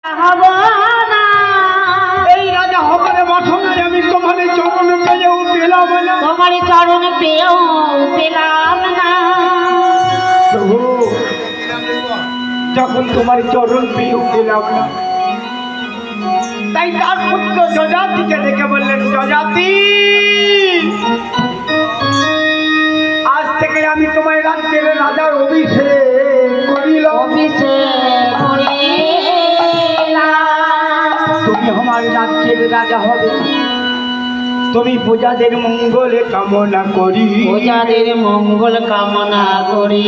হব না। এই রাজা হবারে বাসনায় আমি তোমার চরণ পেয়েও পেলাম না। তোমার চরণ পেয়েও পেলাম না। প্রভু, যখন তোমার চরণ পেয়েও পেলাম না, তাই তার পুত্র যজাতিকে দেখে বললেন, যজাতি, আজ থেকে আমি তোমায় রাজ্যের রাজার অভিষেক করিলাম। অভিষেক করিলাম। তুমি আমার রাজ্যের রাজা হবে। তুমি প্রজাদের মঙ্গল কামনা করি, প্রজাদের মঙ্গল কামনা করি।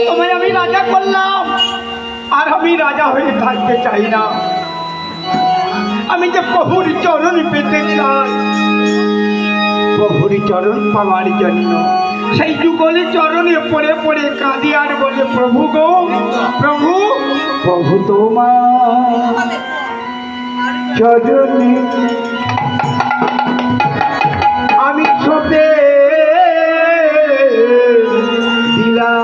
তোমায় আমি রাজা করলাম, আর আমি রাজা হয়ে থাকতে চাই না। আমি যে প্রভুর চরণ পেতে চাই। প্রভুর চরণ পাওয়ার জন্য সেই যুগলে চরণে পড়ে পড়ে কাঁদি আর বলে, প্রভু গো, প্রভু, প্রভু তোমার চরণে আমি ছোটে দিলাম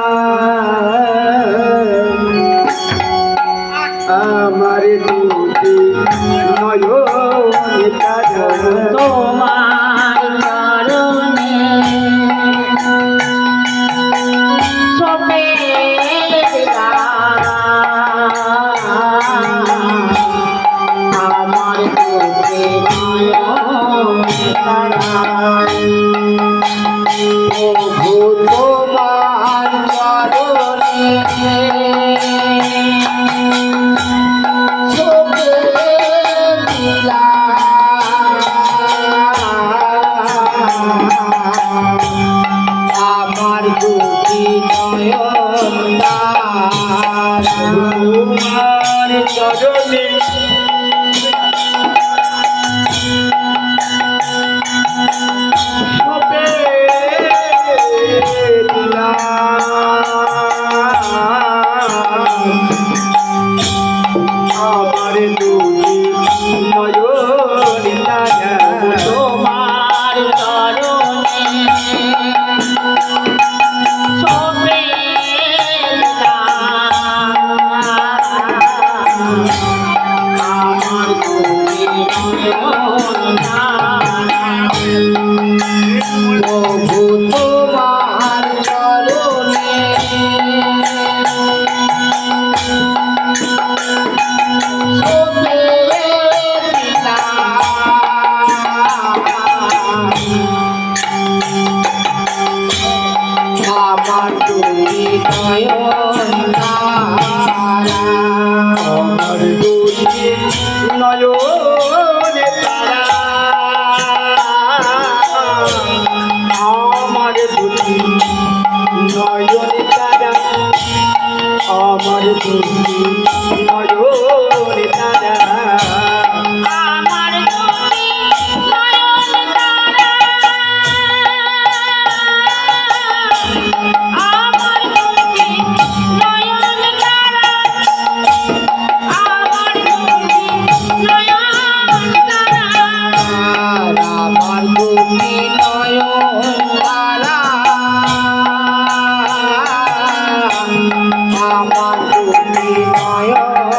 আমার দুটি নয়নে কাজল। তোমার চরণে সপে আমার চোখে প্রভু তোমার চরণে ছোটে আমার দুটি নয়ন তোমার চরণে সবে আমার দুটি নয়ন তারা। তোমার চরণে সবে আমার দুটি প্রভু তোমার চরণে সবে আমার দুটি নয়ন তারা। আমার দুটি নয়নে তারা। আমার দুটি নয়নে তারা। আমার দুটি নয়নে